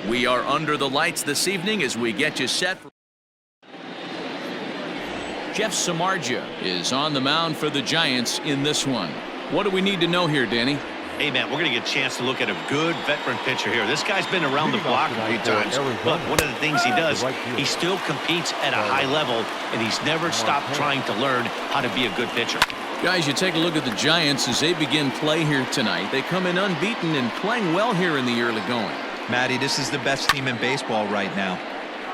We are under the lights this evening as we get you set for Jeff Samardzija is on the mound for the Giants in this one. What do we need to know here, Danny? Hey, man, we're going to get a chance to look at a good veteran pitcher here. This guy's been around the block a few times, but one of the things he does, he still competes at a high level, and he's never stopped trying to learn how to be a good pitcher. Guys, you take a look at the Giants as they begin play here tonight. They come in unbeaten and playing well here in the early going. Matty, this is the best team in baseball right now.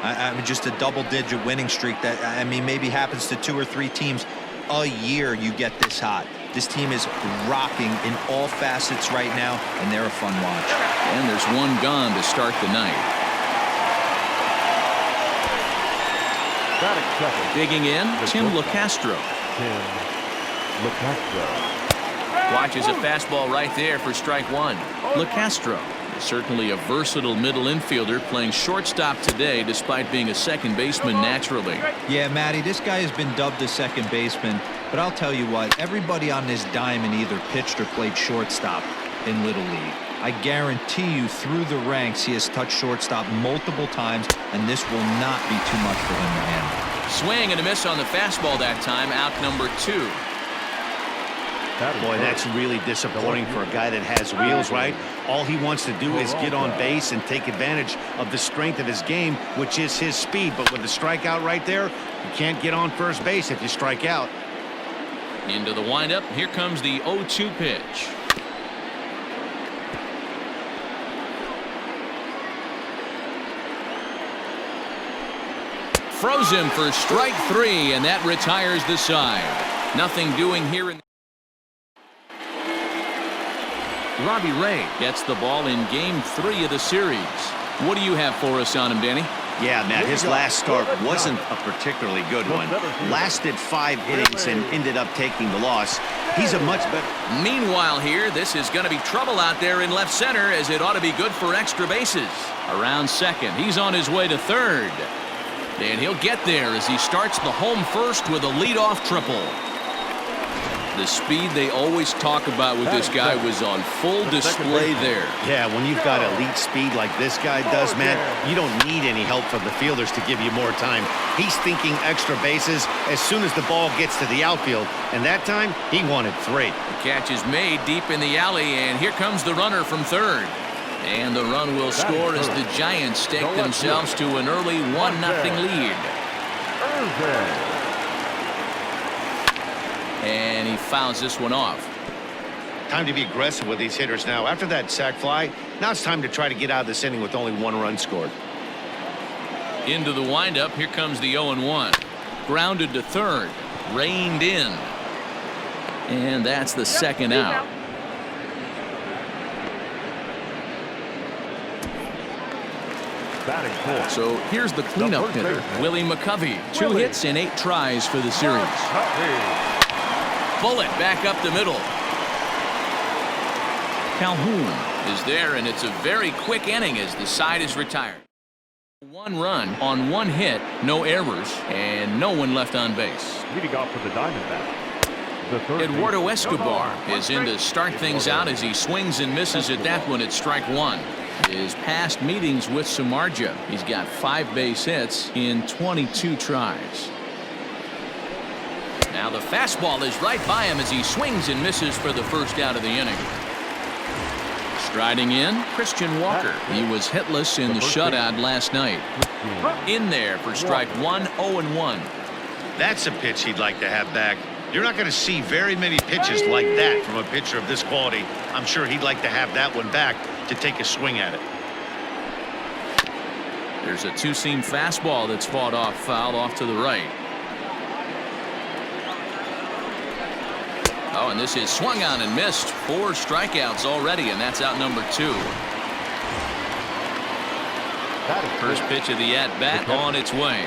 I mean, just a double-digit winning streak that, I mean, maybe happens to 2 or 3 teams a year you get this hot. This team is rocking in all facets right now, and they're a fun watch. And there's one gone to start the night. Digging in, Tim LeCastro. Watches a fastball right there for strike one. LeCastro is certainly a versatile middle infielder playing shortstop today despite being a second baseman naturally. Yeah, Matty, this guy has been dubbed a second baseman, but I'll tell you what, everybody on this diamond either pitched or played shortstop in Little League. I guarantee you through the ranks he has touched shortstop multiple times, and this will not be too much for him to handle. Swing and a miss on the fastball that time, out number 2. Boy, that's really disappointing for a guy that has wheels, right? All he wants to do is get on base and take advantage of the strength of his game, which is his speed. But with the strikeout right there, you can't get on first base if you strike out. Into the windup. Here comes the 0-2 pitch. Froze him for strike 3, and that retires the side. Nothing doing here in Robbie Ray gets the ball in game 3 of the series. What do you have for us on him, Danny? Yeah, Matt, his last start wasn't a particularly good one. Lasted 5 innings and ended up taking the loss. He's a much better. Meanwhile here, this is going to be trouble out there in left center as it ought to be good for extra bases. Around second, he's on his way to third. And he'll get there as he starts the home first with a leadoff triple. The speed they always talk about with this guy was on full display there. Yeah, when you've got elite speed like this guy does, man, you don't need any help from the fielders to give you more time. He's thinking extra bases as soon as the ball gets to the outfield, and that time he wanted 3. The catch is made deep in the alley, and here comes the runner from third. And the run will score as the Giants stake themselves to an early 1-0 lead. And he fouls this one off. Time to be aggressive with these hitters now. After that sac fly, now it's time to try to get out of this inning with only 1 run scored. Into the windup. Here comes the 0-1. Grounded to third. Reined in. And that's the second out. So here's the cleanup hitter, Willie McCovey. 2 hits in 8 tries for the series. Bullet back up the middle. Calhoun is there, and it's a very quick inning as the side is retired. 1 run on 1 hit, no errors, and no one left on base. Leading off for the Diamondbacks, Eduardo Escobar is in to start things out as he swings and misses at that one at strike 1. His past meetings with Samardzija, he's got 5 base hits in 22 tries. Now the fastball is right by him as he swings and misses for the first out of the inning. Striding in, Christian Walker. He was hitless in the shutout last night. In there for strike 1, 0-1. That's a pitch he'd like to have back. You're not going to see very many pitches like that from a pitcher of this quality. I'm sure he'd like to have that one back to take a swing at it. There's a 2-seam fastball that's fought off, fouled off to the right. Oh, and this is swung on and missed. 4 strikeouts already, and that's out number 2. First pitch of the at-bat on its way.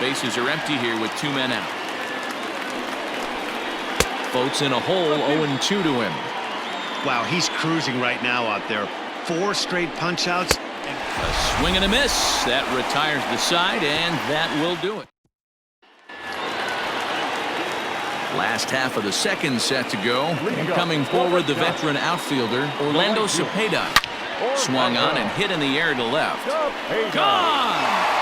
Bases are empty here with 2 men out. Boats in a hole, 0-2 to him. Wow, he's cruising right now out there. 4 straight punch-outs. A swing and a miss. That retires the side, and that will do it. Last half of the second set to go. Coming forward, the veteran outfielder, Orlando Cepeda. Swung on and hit in the air to left. Gone!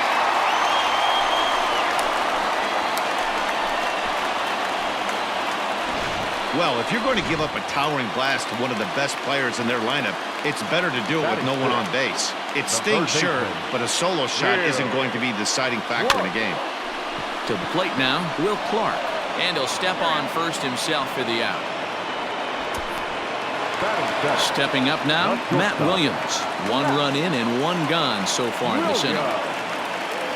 Well, if you're going to give up a towering blast to one of the best players in their lineup, it's better to do it with no one on base. It stings, sure, but a solo shot isn't going to be the deciding factor in a game. To the plate now, Will Clark. And he'll step on first himself for the out. Stepping up now, Matt Williams. 1 run in and 1 gone so far in this inning.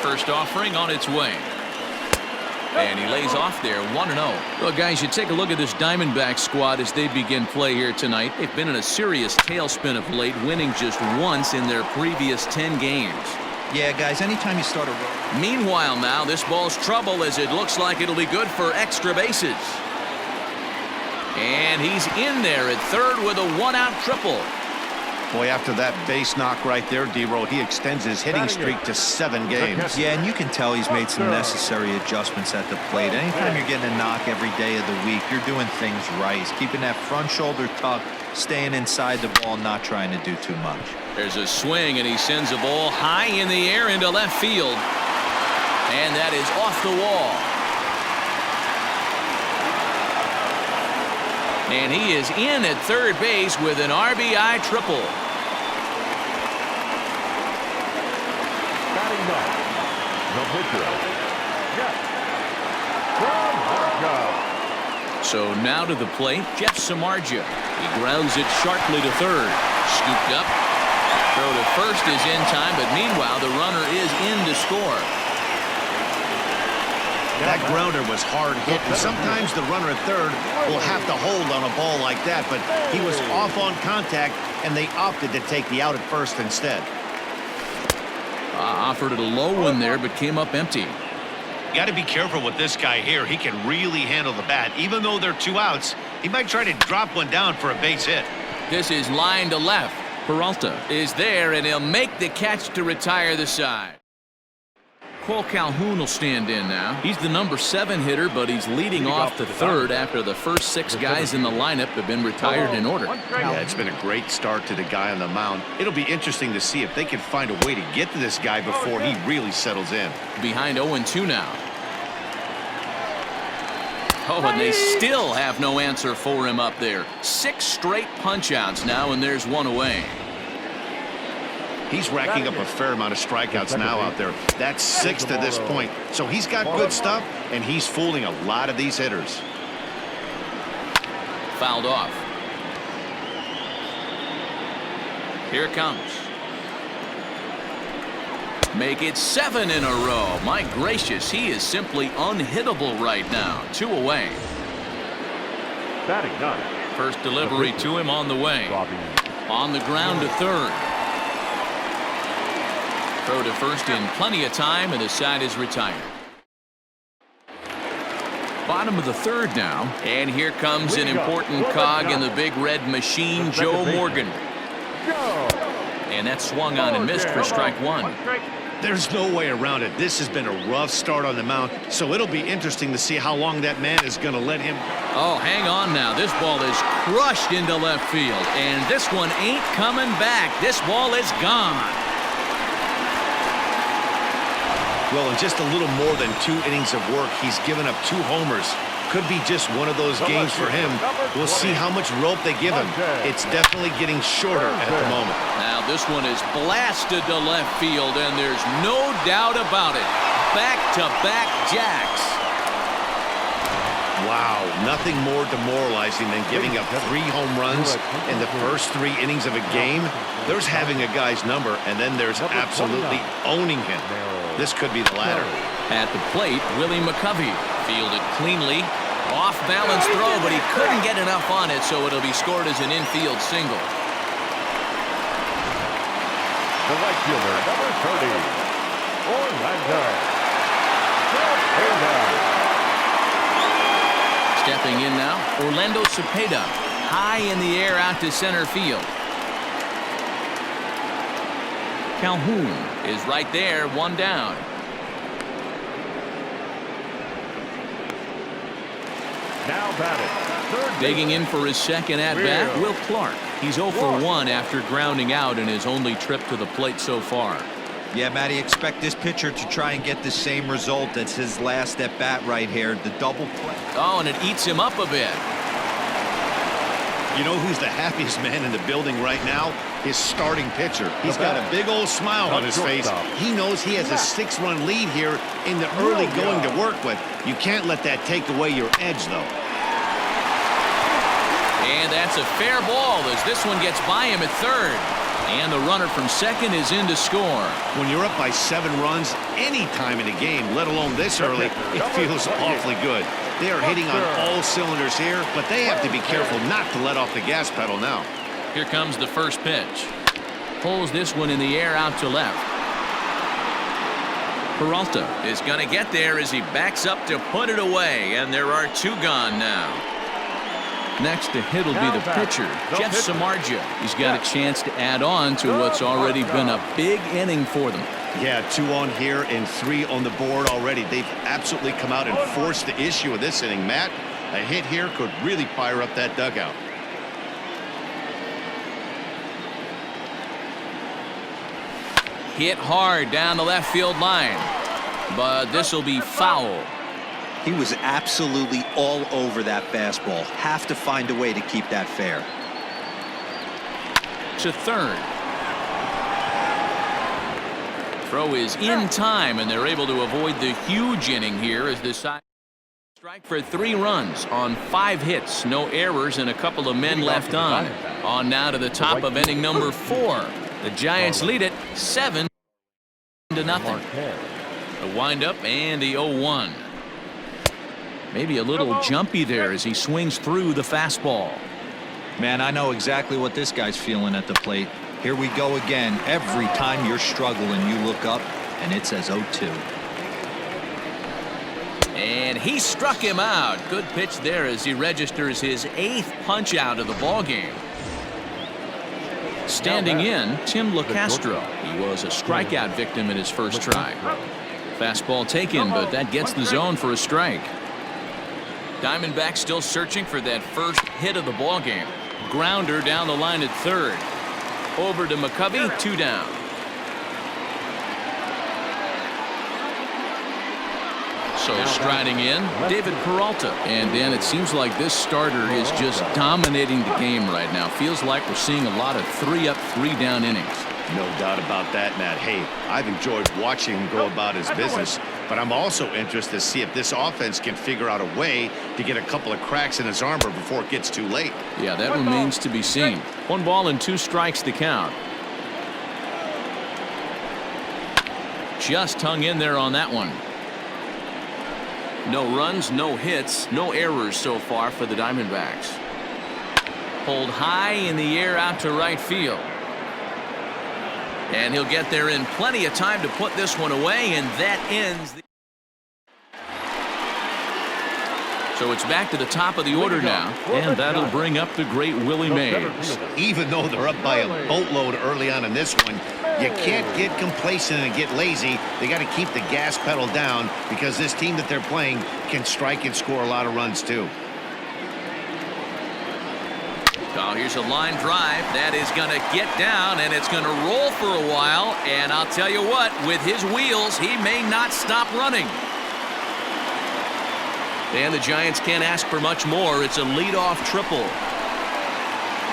First offering on its way. And he lays off there, 1-0. Well, guys, you take a look at this Diamondback squad as they begin play here tonight. They've been in a serious tailspin of late, winning just once in their previous 10 games. Yeah, guys, anytime you start a... Meanwhile now, this ball's trouble as it looks like it'll be good for extra bases. And he's in there at third with a 1-out triple. Boy, after that base knock right there, D-Roll, he extends his hitting streak to 7 games. Yeah, and you can tell he's made some necessary adjustments at the plate. Anytime you're getting a knock every day of the week, you're doing things right. He's keeping that front shoulder tucked, staying inside the ball, not trying to do too much. There's a swing, and he sends a ball high in the air into left field. And that is off the wall. And he is in at third base with an RBI triple. So now to the plate, Jeff Samardzija. He grounds it sharply to third. Scooped up. Throw to first is in time, but meanwhile the runner is in to score. That grounder was hard hit, and sometimes the runner at third will have to hold on a ball like that, but he was off on contact, and they opted to take the out at first instead. Offered it a low one there, but came up empty. Got to be careful with this guy here. He can really handle the bat. Even though they're 2 outs, he might try to drop one down for a base hit. This is line to left. Peralta is there, and he'll make the catch to retire the side. Cole Calhoun will stand in now. He's the number 7 hitter, but he's leading off to third after the first 6 guys in the lineup have been retired in order. Yeah, it's been a great start to the guy on the mound. It'll be interesting to see if they can find a way to get to this guy before he really settles in. Behind 0-2 now. Oh, and they still have no answer for him up there. 6 straight punch-outs now, and there's 1 away. He's racking up a fair amount of strikeouts now out there. That's 6 to this point. So he's got good stuff, and he's fooling a lot of these hitters. Fouled off. Here it comes. Make it 7 in a row. My gracious, he is simply unhittable right now. 2 away. Batting 9. First delivery to him on the way. On the ground to third. Throw to first in plenty of time, and the side is retired. Bottom of the third now, and here comes an important cog in the big red machine, Joe Morgan. And that swung on and missed for strike 1. There's no way around it. This has been a rough start on the mound, so it'll be interesting to see how long that man is going to let him. Oh, hang on now. This ball is crushed into left field, and this one ain't coming back. This ball is gone. Well, in just a little more than 2 innings of work, he's given up 2 homers. Could be just one of those games for him. We'll see how much rope they give him. It's definitely getting shorter at the moment. Now this one is blasted to left field, and there's no doubt about it. Back-to-back jacks. Wow, nothing more demoralizing than giving up 3 home runs in the first 3 innings of a game. There's having a guy's number, and then there's absolutely owning him. This could be the latter. At the plate, Willie McCovey fielded cleanly. Off-balance throw, but he couldn't get enough on it, so it'll be scored as an infield single. The right fielder, number 30, Orlando. Stepping in now, Orlando Cepeda. High in the air out to center field. Calhoun is right there, 1 down. Now batting, third Digging baseman. in for his second at-bat, Will Clark. He's 0 for 1 after grounding out in his only trip to the plate so far. Yeah, Matty, expect this pitcher to try and get the same result as his last at-bat right here, the double play. Oh, and it eats him up a bit. You know who's the happiest man in the building right now? His starting pitcher. He's got a big old smile on his face. He knows he has a 6-run lead here in the early going to work with. You can't let that take away your edge, though. And that's a fair ball as this one gets by him at third. And the runner from second is in to score. When you're up by 7 runs any time in the game, let alone this early, it feels awfully good. They are hitting on all cylinders here, but they have to be careful not to let off the gas pedal now. Here comes the first pitch. Pulls this one in the air out to left. Peralta is going to get there as he backs up to put it away, and there are 2 gone now. Next to hit will be the pitcher, Jeff Samardzija. He's got a chance to add on to what's already been a big inning for them. Yeah, 2 on here and 3 on the board already. They've absolutely come out and forced the issue of this inning, Matt. A hit here could really fire up that dugout. Hit hard down the left field line, but this will be foul. He was absolutely all over that fastball. Have to find a way to keep that fair. To third. Throw is in time, and they're able to avoid the huge inning here as the side strike for 3 runs on 5 hits, no errors, and a couple of men left on. On now to the top of inning number 4. The Giants lead it 7-0. A windup and the 0-1. Maybe a little jumpy there as he swings through the fastball. Man, I know exactly what this guy's feeling at the plate. Here we go again. Every time you're struggling, you look up, and it says 0-2. And he struck him out. Good pitch there as he registers his 8th punch out of the ballgame. Standing in, Tim LaCastro. He was a strikeout victim in his first try. Fastball taken, but that gets the zone for a strike. Diamondbacks still searching for that first hit of the ballgame. Grounder down the line at third. Over to McCovey, 2 down. So striding in, David Peralta. And then it seems like this starter is just dominating the game right now. Feels like we're seeing a lot of 3-up, 3-down innings. No doubt about that, Matt. Hey, I've enjoyed watching him go about his business, but I'm also interested to see if this offense can figure out a way to get a couple of cracks in his armor before it gets too late. Yeah, that remains to be seen. 1 ball and 2 strikes to count. Just hung in there on that one. No runs, no hits, no errors so far for the Diamondbacks. Pulled high in the air out to right field. And he'll get there in plenty of time to put this one away, and that ends the... So it's back to the top of the order now, and that'll bring up the great Willie Mays. Even though they're up by a boatload early on in this one, you can't get complacent and get lazy. They got to keep the gas pedal down because this team that they're playing can strike and score a lot of runs too. Oh, here's a line drive that is going to get down, and it's going to roll for a while. And I'll tell you what, with his wheels, he may not stop running. And the Giants can't ask for much more. It's a leadoff triple.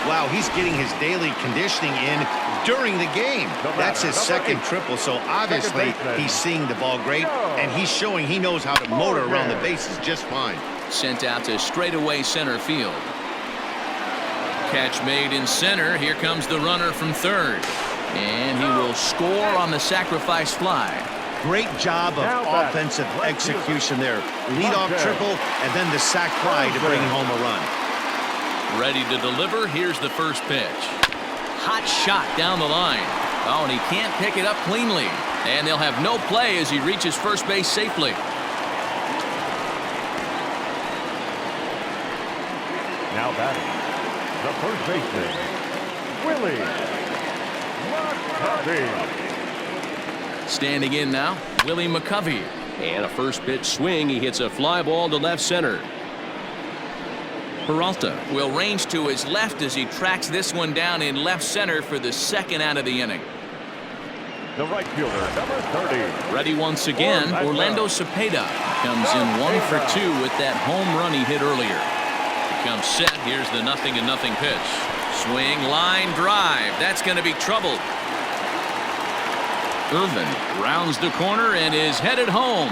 Wow, he's getting his daily conditioning in during the game. That's his second triple, so obviously he's seeing the ball great, and he's showing he knows how to motor around the bases just fine. Sent out to straightaway center field. Catch made in center. Here comes the runner from third. And he will score on the sacrifice fly. Great job of offensive execution there. Leadoff triple and then the sac fly to bring home a run. Ready to deliver. Here's the first pitch. Hot shot down the line. Oh, and he can't pick it up cleanly. And they'll have no play as he reaches first base safely. Now batting, the first baseman, Willie McCovey. Standing in now, Willie McCovey. And a first pitch swing. He hits a fly ball to left center. Peralta will range to his left as he tracks this one down in left center for the second out of the inning. The right fielder, number 30. Ready once again, Orlando Cepeda comes in 1 for 2 with that home run he hit earlier. He comes set. Here's the 0-0 pitch. Swing, line, drive. That's going to be trouble. Irvin rounds the corner and is headed home.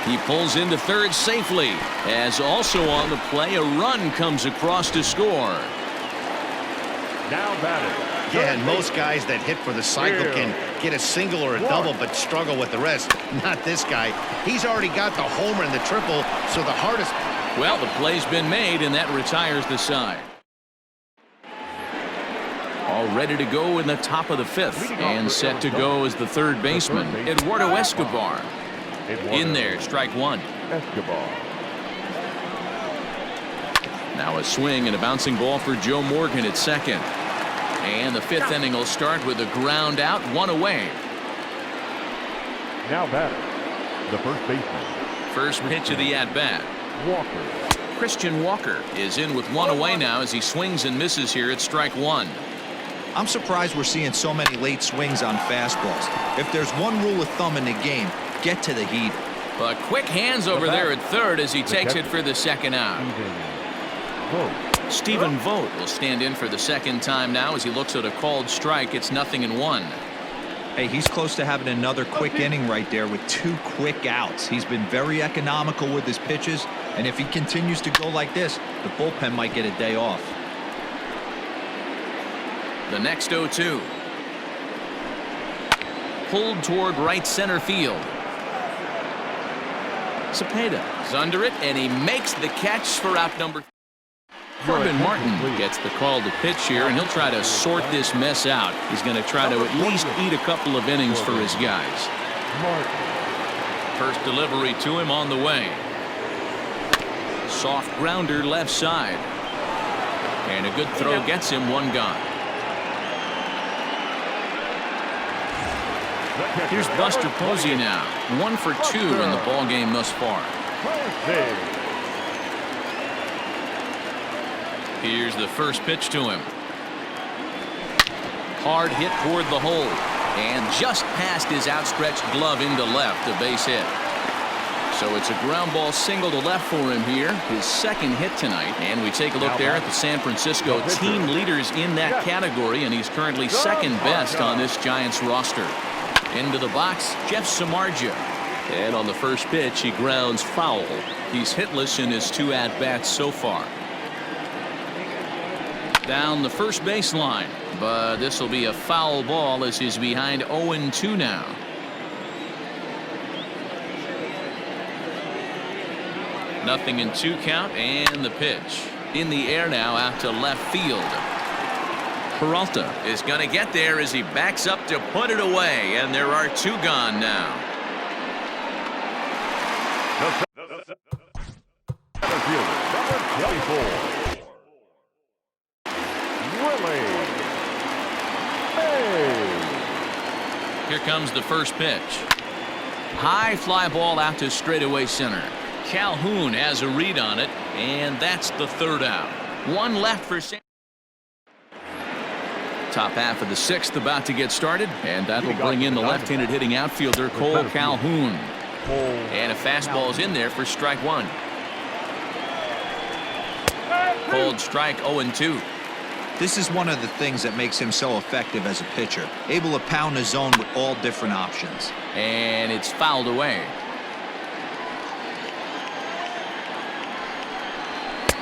He pulls into third safely, as also on the play a run comes across to score. Now batting. Yeah, and most guys that hit for the cycle can get a single or a double but struggle with the rest. Not this guy. He's already got the homer and the triple, so the hardest. Well, the play's been made, and that retires the side. All ready to go in the top of the 5th, and set to go as the third baseman, Eduardo Escobar. In there, strike 1. Escobar. Now a swing and a bouncing ball for Joe Morgan at second. And the 5th inning will start with a ground out, 1 away. Now batting. The first baseman. First pitch of the at-bat. Walker. Christian Walker is in with 1 away now as he swings and misses here at strike 1. I'm surprised we're seeing so many late swings on fastballs. If there's one rule of thumb in the game, get to the heat. But quick hands over there at third as he takes it for the second out. Stephen Vogt will stand in for the second time now as he looks at a called strike. It's 0-1. Hey, he's close to having another quick inning right there with 2 quick outs. He's been very economical with his pitches, and if he continues to go like this, the bullpen might get a day off. The next 0-2. Pulled toward right center field. Cepeda is under it, and he makes the catch for out number. Corbin Martin gets the call to pitch here, and he'll try to sort this mess out. He's going to try to at least eat a couple of innings for his guys. First delivery to him on the way. Soft grounder left side. And a good throw gets him 1 gone. Here's Buster Posey now. 1 for 2 in the ball game thus far. Here's the first pitch to him. Hard hit toward the hole. And just past his outstretched glove into left, a base hit. So it's a ground ball single to left for him here. His second hit tonight. And we take a look there at the San Francisco team leaders in that category. And he's currently second best on this Giants roster. Into the box, Jeff Samardzija. And on the first pitch, he grounds foul. He's hitless in his 2 at-bats so far. Down the first baseline, but this will be a foul ball as he's behind 0-2 now. Nothing in 2 count, and the pitch in the air now out to left field. Peralta is going to get there as he backs up to put it away, and there are 2 gone now. Number 24. Here comes the first pitch. High fly ball out to straightaway center. Calhoun has a read on it, and that's the 3rd out. 1 left for San. Top half of the 6th about to get started, and that'll bring in the left-handed hitting outfielder Cole Calhoun. And a fastball's in there for strike 1. Cold strike 0-2. This is one of the things that makes him so effective as a pitcher, able to pound the zone with all different options. And it's fouled away.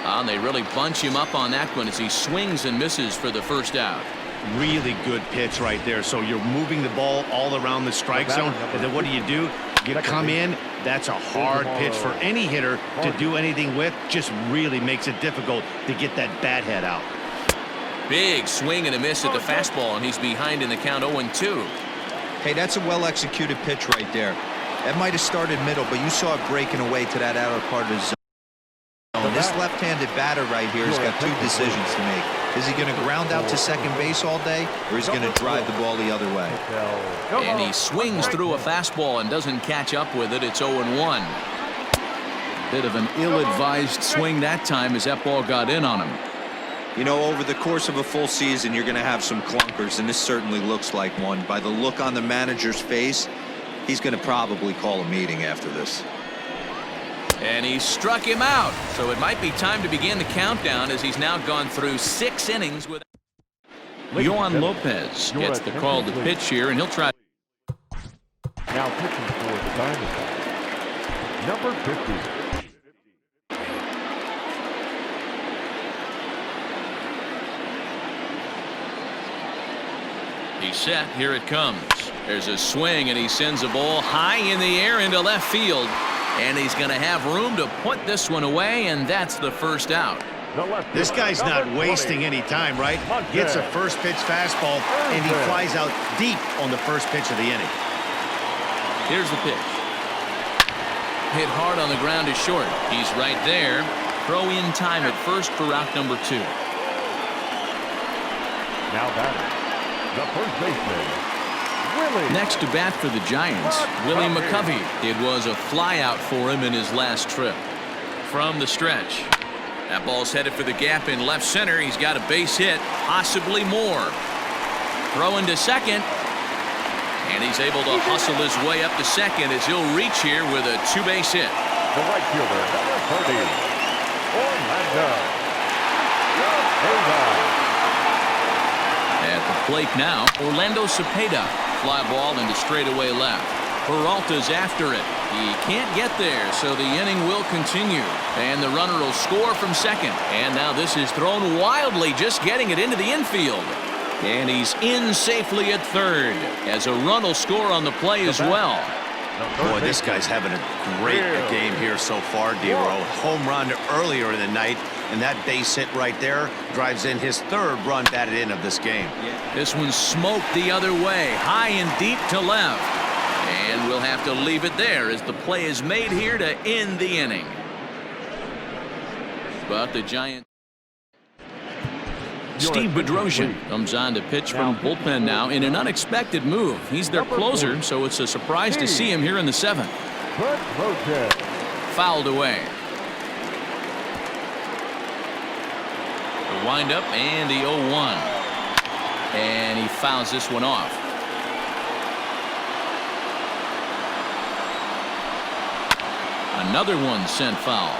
And they really bunch him up on that one as he swings and misses for the first out. Really good pitch right there. So you're moving the ball all around the strike zone, and then what do? You come in. That's a hard pitch for any hitter to do anything with. Just really makes it difficult to get that bat head out. Big swing and a miss at the fastball, and he's behind in the count 0-2. Hey, that's a well-executed pitch right there. That might have started middle, but you saw it breaking away to that outer part of the zone. This left-handed batter right here has got 2 decisions to make. Is he going to ground out to second base all day, or is he going to drive the ball the other way? And he swings through a fastball and doesn't catch up with it. It's 0-1. Bit of an ill-advised swing that time as that ball got in on him. You know, over the course of a full season, you're going to have some clunkers, and this certainly looks like one. By the look on the manager's face, he's going to probably call a meeting after this. And he struck him out. So it might be time to begin the countdown as he's now gone through 6 innings with. Yohan Lopez gets the call to pitch here, and he'll try. Now pitching for the Diamondbacks, number 50. He's set. Here it comes. There's a swing, and he sends a ball high in the air into left field. And he's going to have room to put this one away, and that's the first out. This guy's not wasting any time, right? Gets a first pitch fastball, and he flies out deep on the first pitch of the inning. Here's the pitch. Hit hard on the ground is short. He's right there. Throw in time at first for out number 2. Now batting, the first baseman, Willie. Next to bat for the Giants, Willie McCovey. It was a flyout for him in his last trip. From the stretch. That ball's headed for the gap in left center. He's got a base hit, possibly more. Throwing to second. And he's able to hustle his way up to second as he'll reach here with a 2-base hit. The right fielder, number 30, Orlando. At the plate now, Orlando Cepeda. Fly ball into straightaway left. Peralta's after it. He can't get there, so the inning will continue. And the runner will score from second. And now this is thrown wildly, just getting it into the infield. And he's in safely at third, as a run will score on the play as well. Boy, this guy's having a great game here so far, D-Row. Home run earlier in the night, and that base hit right there drives in his 3rd run batted in of this game. This one smoked the other way, high and deep to left. And we'll have to leave it there as the play is made here to end the inning. But the Giants. Steve Bedrosian comes on to pitch from bullpen now in an unexpected move. He's their closer, so it's a surprise to see him here in the 7th. Fouled away. The windup and the 0-1. And he fouls this one off. Another one sent foul.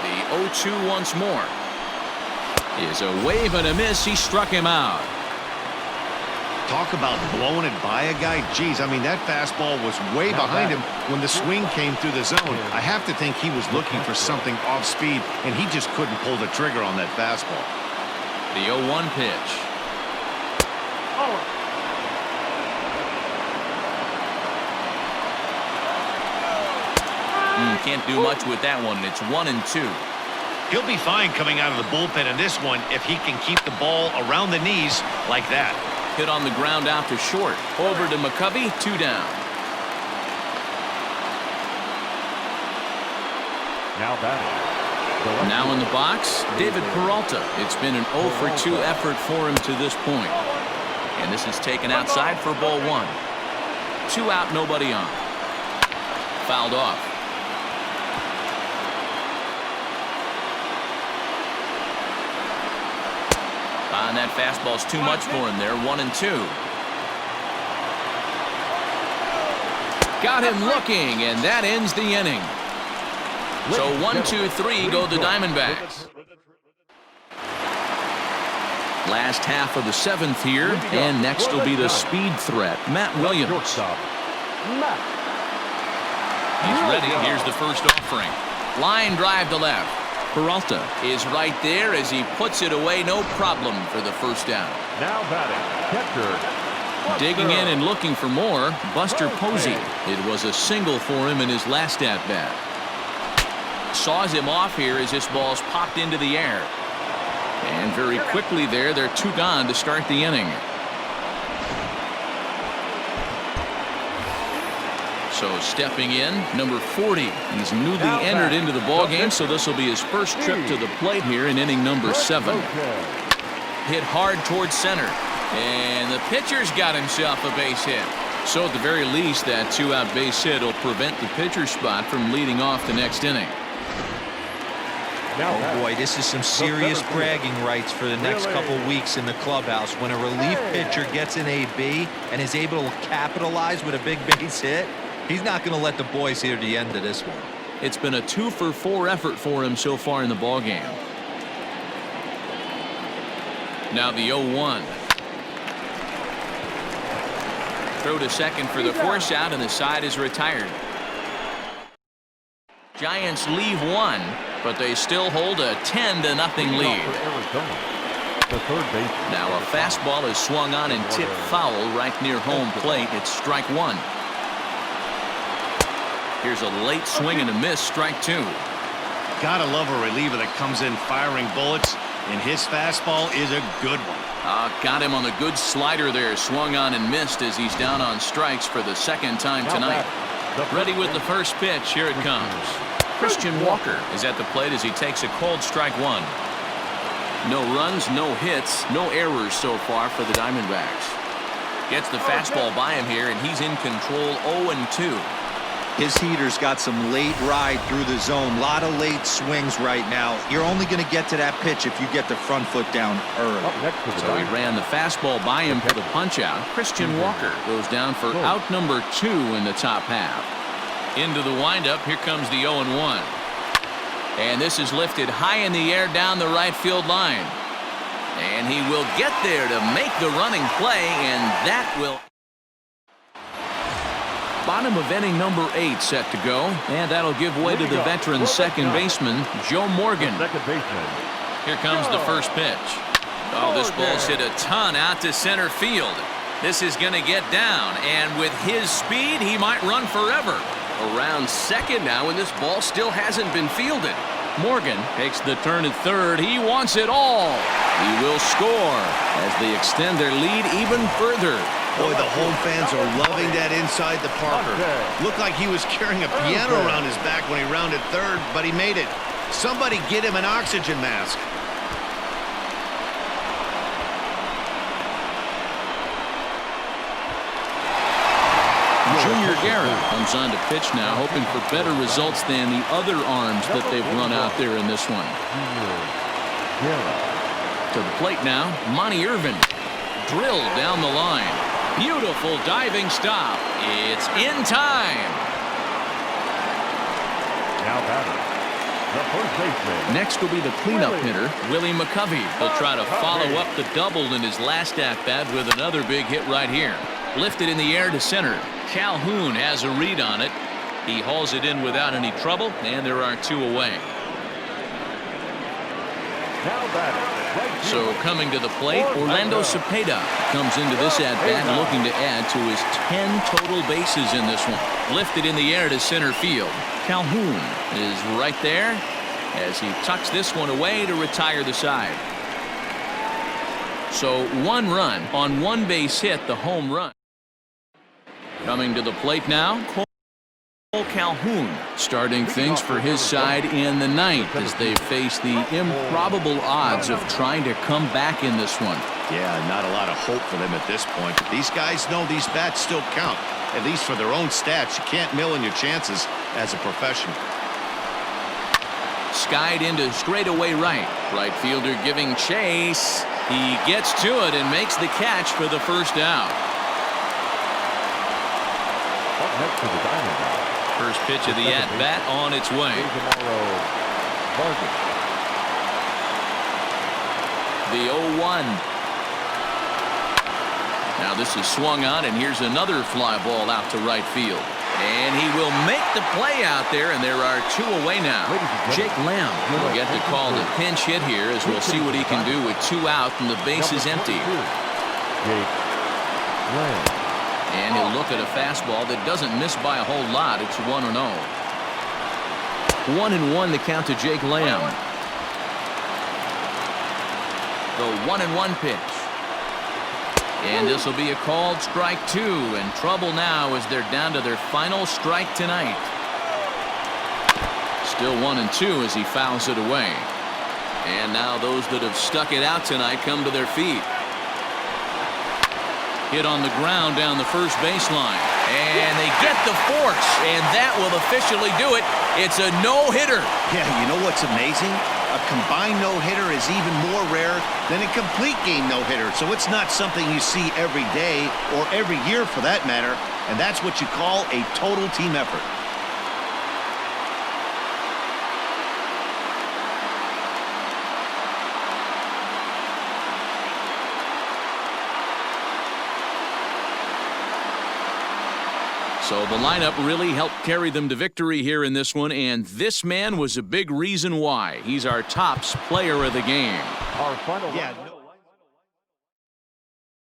The 0-2 once more. Is a wave and a miss. He struck him out. Talk about blowing it by a guy. Geez, I mean, that fastball was way behind him when the swing came through the zone. I have to think he was looking for something off speed, and he just couldn't pull the trigger on that fastball. The 0-1 pitch. Can't do much with that one. It's 1-2. He'll be fine coming out of the bullpen in this one if he can keep the ball around the knees like that. Hit on the ground out to short. Over to McCovey, 2 down. Now batting. Now in the box, David Peralta. It's been an 0 for 2 effort for him to this point. And this is taken outside for ball 1. 2 out, nobody on. Fouled off. And that fastball's too much for him there. 1-2. Got him looking, and that ends the inning. So 1-2-3 go the Diamondbacks. Last half of the 7th here, and next will be the speed threat, Matt Williams. He's ready. Here's the first offering. Line drive to left. Peralta is right there as he puts it away, no problem for the first down. Now batting, catcher. Digging in and looking for more, Buster Posey. It was a single for him in his last at-bat. Saws him off here as this ball's popped into the air. And very quickly there, they're 2 gone to start the inning. So stepping in, number 40. He's newly entered into the ballgame, so this will be his first trip to the plate here in inning number 7. Hit hard towards center. And the pitcher's got himself a base hit. So at the very least, that 2-out base hit will prevent the pitcher's spot from leading off the next inning. Oh boy, this is some serious bragging rights for the next couple weeks in the clubhouse. When a relief pitcher gets an AB and is able to capitalize with a big base hit, he's not going to let the boys hear the end of this one. It's been a 2-for-4 effort for him so far in the ballgame. Now the 0-1. Throw to second for the force out, and the side is retired. Giants leave one, but they still hold a 10-0 lead. Now a fastball is swung on and tipped foul right near home plate. It's strike one. Here's a late swing and a miss, strike two. Gotta love a reliever that comes in firing bullets, and his fastball is a good one. Got him on the good slider there, swung on and missed as he's down on strikes for the second time tonight. Ready with the first pitch, here it comes. Christian Walker is at the plate as he takes a cold strike one. No runs, no hits, no errors so far for the Diamondbacks. Gets the fastball by him here, and he's in control 0-2. His heater's got some late ride through the zone. A lot of late swings right now. You're only going to get to that pitch if you get the front foot down early. So he ran the fastball by him for the punch out. Christian Walker goes down for out number 2 in the top half. Into the windup, here comes the 0-1. And this is lifted high in the air down the right field line. And he will get there to make the running play, and that will... Bottom of inning number 8 set to go, and that'll give way to the veteran second baseman, Joe Morgan. Here comes the first pitch. Oh, this ball's hit a ton out to center field. This is going to get down, and with his speed, he might run forever. Around second now, and this ball still hasn't been fielded. Morgan takes the turn at third. He wants it all. He will score as they extend their lead even further. Boy, the home fans are loving that inside the Parker. Looked like he was carrying a piano around his back when he rounded third, but he made it. Somebody get him an oxygen mask. Junior Guerra comes on to pitch now, hoping for better results than the other arms that they've run out there in this one. To the plate now, Monty Irvin. Drilled down the line. Beautiful diving stop. It's in time. Now batter, the first baseman. Next will be the cleanup hitter, Willie McCovey. He'll try to follow up the double in his last at-bat with another big hit right here. Lifted in the air to center. Calhoun has a read on it. He hauls it in without any trouble, and there are 2 away. Now batter. So coming to the plate, Orlando Cepeda comes into this at-bat looking to add to his 10 total bases in this one. Lifted in the air to center field. Calhoun is right there as he tucks this one away to retire the side. So 1 run on 1 base hit, the home run. Coming to the plate now, Calhoun starting things for his side in the 9th as they face the improbable odds of trying to come back in this one. Yeah, not a lot of hope for them at this point. But these guys know these bats still count, at least for their own stats. You can't mill in your chances as a professional. Skied into straightaway right. Right fielder giving chase. He gets to it and makes the catch for the first out. Up next to the Diamondbacks. First pitch of the at-bat on its way. The 0-1. Now this is swung on, and here's another fly ball out to right field. And he will make the play out there, and there are 2 away now. Jake Lamb will get to call the pinch hit here as we'll see what he can do with 2 out and the base is empty. Jake Lamb. And he'll look at a fastball that doesn't miss by a whole lot. It's 1-0. 1-1 the count to Jake Lamb. The 1-1 pitch. And this will be a called strike 2, and trouble now as they're down to their final strike tonight. Still 1-2 as he fouls it away. And now those that have stuck it out tonight come to their feet. Hit on the ground down the first baseline. And they get the force, and that will officially do it. It's a no-hitter. Yeah, you know what's amazing? A combined no-hitter is even more rare than a complete game no-hitter. So it's not something you see every day or every year for that matter. And that's what you call a total team effort. So the lineup really helped carry them to victory here in this one, and this man was a big reason why. He's our tops player of the game. Our final. Yeah.